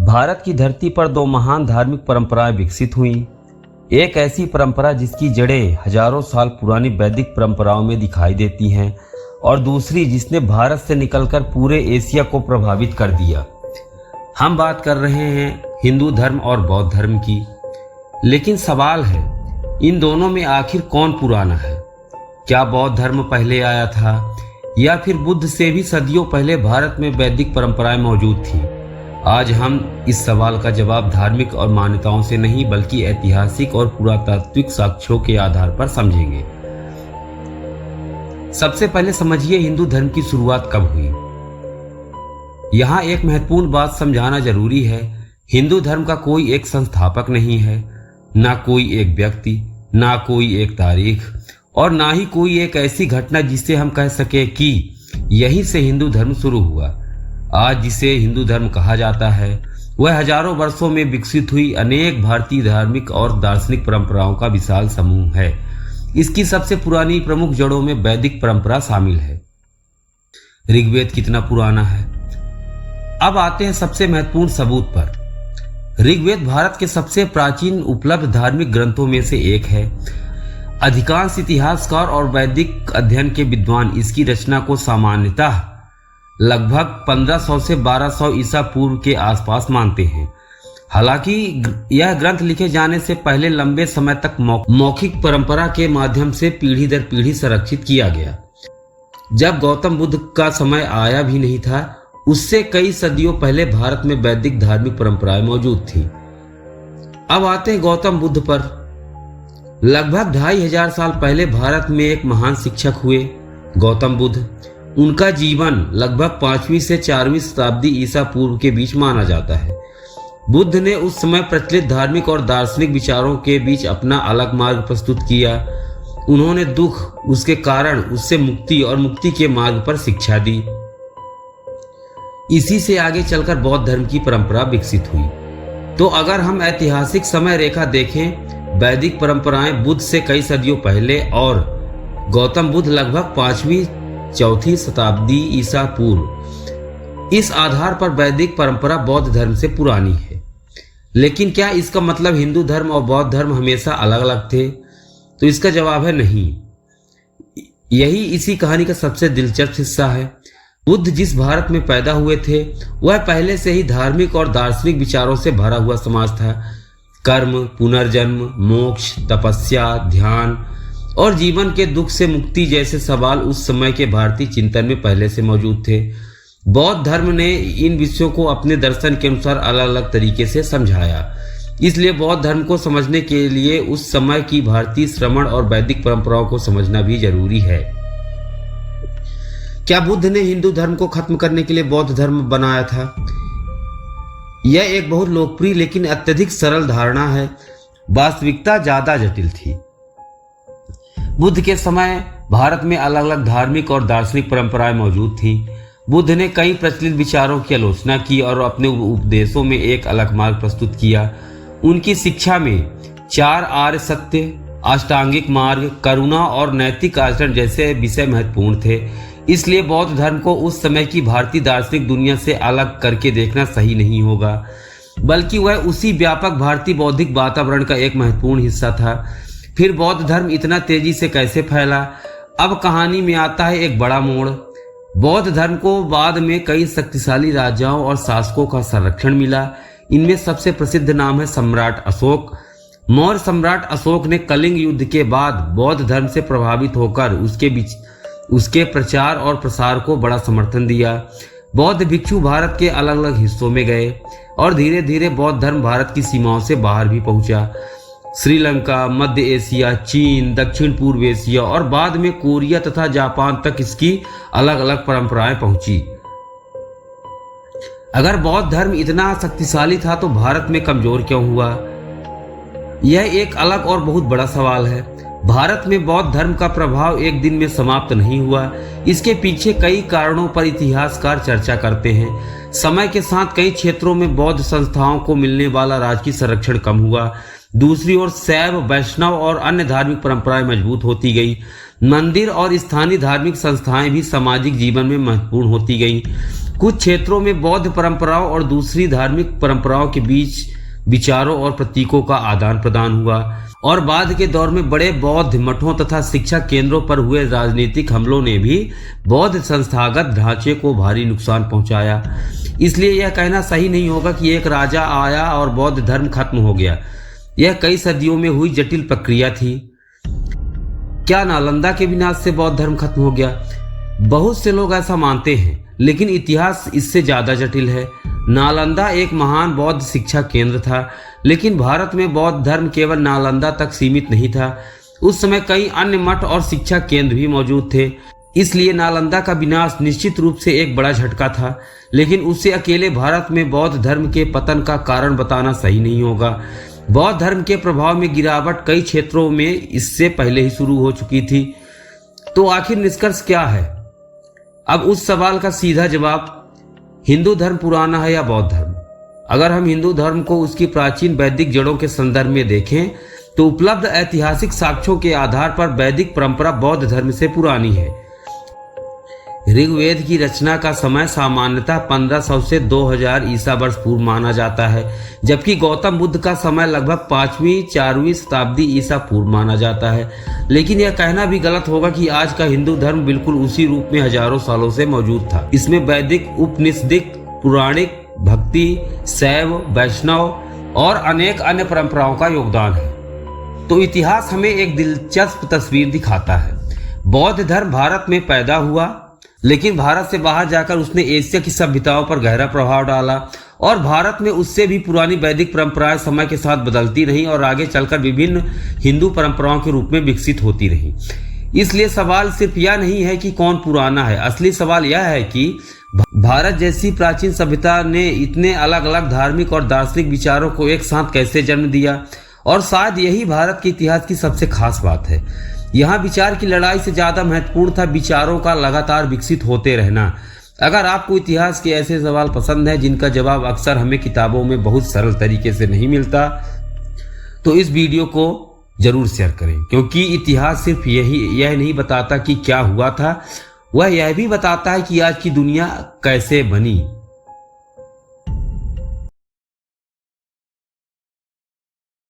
भारत की धरती पर दो महान धार्मिक परंपराएं विकसित हुईं। एक ऐसी परंपरा जिसकी जड़ें हजारों साल पुरानी वैदिक परंपराओं में दिखाई देती हैं और दूसरी जिसने भारत से निकलकर पूरे एशिया को प्रभावित कर दिया। हम बात कर रहे हैं हिंदू धर्म और बौद्ध धर्म की। लेकिन सवाल है, इन दोनों में आखिर कौन पुराना है? क्या बौद्ध धर्म पहले आया था या फिर बुद्ध से भी सदियों पहले भारत में वैदिक परंपराएं मौजूद थीं? आज हम इस सवाल का जवाब धार्मिक और मान्यताओं से नहीं बल्कि ऐतिहासिक और पुरातात्विक साक्ष्यों के आधार पर समझेंगे। सबसे पहले समझिए हिंदू धर्म की शुरुआत कब हुई। यहाँ एक महत्वपूर्ण बात समझाना जरूरी है। हिंदू धर्म का कोई एक संस्थापक नहीं है, ना कोई एक व्यक्ति, ना कोई एक तारीख और ना ही कोई एक ऐसी घटना जिससे हम कह सके कि यहीं से हिंदू धर्म शुरू हुआ। आज जिसे हिंदू धर्म कहा जाता है वह हजारों वर्षों में विकसित हुई अनेक भारतीय धार्मिक और दार्शनिक परंपराओं का विशाल समूह है। इसकी सबसे पुरानी प्रमुख जड़ों में वैदिक परंपरा शामिल है। ऋग्वेद कितना पुराना है? अब आते हैं सबसे महत्वपूर्ण सबूत पर। ऋग्वेद भारत के सबसे प्राचीन उपलब्ध धार्मिक ग्रंथों में से एक है। अधिकांश इतिहासकार और वैदिक अध्ययन के विद्वान इसकी रचना को सामान्यतः लगभग 1500 से 1200 ईसा पूर्व के आसपास मानते हैं। हालांकि यह ग्रंथ लिखे जाने से पहले लंबे समय तक मौखिक परंपरा के माध्यम से पीढ़ी दर पीढ़ी संरक्षित किया गया। जब गौतम बुद्ध का समय आया भी नहीं था, उससे कई सदियों पहले भारत में वैदिक धार्मिक परंपराएं मौजूद थी। अब आते हैं गौतम बुद्ध पर। लगभग 2500 साल पहले भारत में एक महान शिक्षक हुए, गौतम बुद्ध। उनका जीवन लगभग 5वीं से 4वीं शताब्दी ईसा पूर्व के बीच माना जाता है। बुद्ध ने उस समय प्रचलित धार्मिक और दार्शनिक विचारों के बीच अपना अलग मार्ग प्रस्तुत किया। उन्होंने दुख, उसके कारण, उससे मुक्ति और मुक्ति के मार्ग पर शिक्षा दी। इसी से आगे चलकर बौद्ध धर्म की परंपरा विकसित हुई। तो अगर हम ऐतिहासिक समय रेखा देखें, वैदिक परंपराएं बुद्ध से कई सदियों पहले और गौतम बुद्ध लगभग 5वीं 4वीं शताब्दी ईसा पूर्व। इस आधार पर वैदिक परंपरा बौद्ध धर्म से पुरानी है। लेकिन क्या इसका मतलब हिंदू धर्म और बौद्ध धर्म हमेशा अलग अलग थे? तो इसका जवाब है नहीं। यही इसी कहानी का सबसे दिलचस्प हिस्सा है। बुद्ध जिस भारत में पैदा हुए थे वह पहले से ही धार्मिक और दार्शनिक विचारों से भरा हुआ समाज था। कर्म, पुनर्जन्म, मोक्ष, तपस्या, ध्यान और जीवन के दुख से मुक्ति जैसे सवाल उस समय के भारतीय चिंतन में पहले से मौजूद थे। बौद्ध धर्म ने इन विषयों को अपने दर्शन के अनुसार अलग अलग तरीके से समझाया। इसलिए बौद्ध धर्म को समझने के लिए उस समय की भारतीय श्रमण और वैदिक परंपराओं को समझना भी जरूरी है। क्या बुद्ध ने हिंदू धर्म को खत्म करने के लिए बौद्ध धर्म बनाया था? यह एक बहुत लोकप्रिय लेकिन अत्यधिक सरल धारणा है। वास्तविकता ज्यादा जटिल थी। बुद्ध के समय भारत में अलग अलग धार्मिक और दार्शनिक परंपराएं मौजूद थीं। बुद्ध ने कई प्रचलित विचारों की आलोचना की और अपने उपदेशों में एक अलग मार्ग प्रस्तुत किया। उनकी शिक्षा में 4 आर्य सत्य, अष्टांगिक मार्ग, करुणा और नैतिक आचरण जैसे विषय महत्वपूर्ण थे। इसलिए बौद्ध धर्म को उस समय की भारतीय दार्शनिक दुनिया से अलग करके देखना सही नहीं होगा, बल्कि वह उसी व्यापक भारतीय बौद्धिक वातावरण का एक महत्वपूर्ण हिस्सा था। फिर बौद्ध धर्म इतना तेजी से कैसे फैला? अब कहानी में आता है एक बड़ा मोड़। बौद्ध धर्म को बाद में कई शक्तिशाली राजाओं और शासकों का संरक्षण मिला। इनमें सबसे प्रसिद्ध नाम है सम्राट अशोक। मौर्य सम्राट अशोक ने कलिंग युद्ध के बाद बौद्ध धर्म से प्रभावित होकर उसके प्रचार और प्रसार को बड़ा समर्थन दिया। बौद्ध भिक्षु भारत के अलग अलग हिस्सों में गए और धीरे धीरे बौद्ध धर्म भारत की सीमाओं से बाहर भी पहुंचा। श्रीलंका, मध्य एशिया, चीन, दक्षिण पूर्व एशिया और बाद में कोरिया तथा जापान तक इसकी अलग अलग परंपराएं पहुंची। अगर बौद्ध धर्म इतना शक्तिशाली था तो भारत में कमजोर क्यों हुआ? यह एक अलग और बहुत बड़ा सवाल है। भारत में बौद्ध धर्म का प्रभाव एक दिन में समाप्त नहीं हुआ। इसके पीछे कई कारणों पर इतिहासकार चर्चा करते हैं। समय के साथ कई क्षेत्रों में बौद्ध संस्थाओं को मिलने वाला राजकीय संरक्षण कम हुआ। दूसरी ओर शैव, वैष्णव और अन्य धार्मिक परंपराएं मजबूत होती गई। मंदिर और स्थानीय धार्मिक संस्थाएं भी सामाजिक जीवन में महत्वपूर्ण होती गईं। कुछ क्षेत्रों में बौद्ध परंपराओं और दूसरी धार्मिक परंपराओं के बीच विचारों और प्रतीकों का आदान प्रदान हुआ और बाद के दौर में बड़े बौद्ध मठों तथा शिक्षा केंद्रों पर हुए राजनीतिक हमलों ने भी बौद्ध संस्थागत ढांचे को भारी नुकसान पहुंचाया। इसलिए यह कहना सही नहीं होगा कि एक राजा आया और बौद्ध धर्म खत्म हो गया। यह कई सदियों में हुई जटिल प्रक्रिया थी। क्या नालंदा के विनाश से बौद्ध धर्म खत्म हो गया? बहुत से लोग ऐसा मानते हैं, लेकिन इतिहास इससे ज्यादा जटिल है। नालंदा एक महान बौद्ध शिक्षा केंद्र था, लेकिन भारत में बौद्ध धर्म केवल नालंदा तक सीमित नहीं था। उस समय कई अन्य मठ और शिक्षा केंद्र भी मौजूद थे। इसलिए नालंदा का विनाश निश्चित रूप से एक बड़ा झटका था, लेकिन उसे अकेले भारत में बौद्ध धर्म के पतन का कारण बताना सही नहीं होगा। बौद्ध धर्म के प्रभाव में गिरावट कई क्षेत्रों में इससे पहले ही शुरू हो चुकी थी। तो आखिर निष्कर्ष क्या है? अब उस सवाल का सीधा जवाब, हिंदू धर्म पुराना है या बौद्ध धर्म? अगर हम हिंदू धर्म को उसकी प्राचीन वैदिक जड़ों के संदर्भ में देखें तो उपलब्ध ऐतिहासिक साक्ष्यों के आधार पर वैदिक परंपरा बौद्ध धर्म से पुरानी है। ऋग्वेद की रचना का समय सामान्यतः 1500 से 2000 ईसा वर्ष पूर्व माना जाता है, जबकि गौतम बुद्ध का समय लगभग 5वीं-4वीं शताब्दी ईसा पूर्व माना जाता है। लेकिन यह कहना भी गलत होगा कि आज का हिंदू धर्म बिल्कुल उसी रूप में हजारों सालों से मौजूद था। इसमें वैदिक, उपनिषदिक, पुराणिक, भक्ति, शैव, वैष्णव और अनेक अन्य परंपराओं का योगदान है। तो इतिहास हमें एक दिलचस्प तस्वीर दिखाता है। बौद्ध धर्म भारत में पैदा हुआ, लेकिन भारत से बाहर जाकर उसने एशिया की सभ्यताओं पर गहरा प्रभाव डाला और भारत में उससे भी पुरानी वैदिक परंपराएं समय के साथ बदलती रहीं और आगे चलकर विभिन्न हिंदू परंपराओं के रूप में विकसित होती रहीं। इसलिए सवाल सिर्फ यह नहीं है कि कौन पुराना है, असली सवाल यह है कि भारत जैसी प्राचीन सभ्यता ने इतने अलग अलग धार्मिक और दार्शनिक विचारों को एक साथ कैसे जन्म दिया। और शायद यही भारत के इतिहास की सबसे खास बात है। यहाँ विचार की लड़ाई से ज्यादा महत्वपूर्ण था विचारों का लगातार विकसित होते रहना। अगर आपको इतिहास के ऐसे सवाल पसंद है जिनका जवाब अक्सर हमें किताबों में बहुत सरल तरीके से नहीं मिलता, तो इस वीडियो को जरूर शेयर करें, क्योंकि इतिहास सिर्फ यह नहीं बताता कि क्या हुआ था, वह यह भी बताता है कि आज की दुनिया कैसे बनी।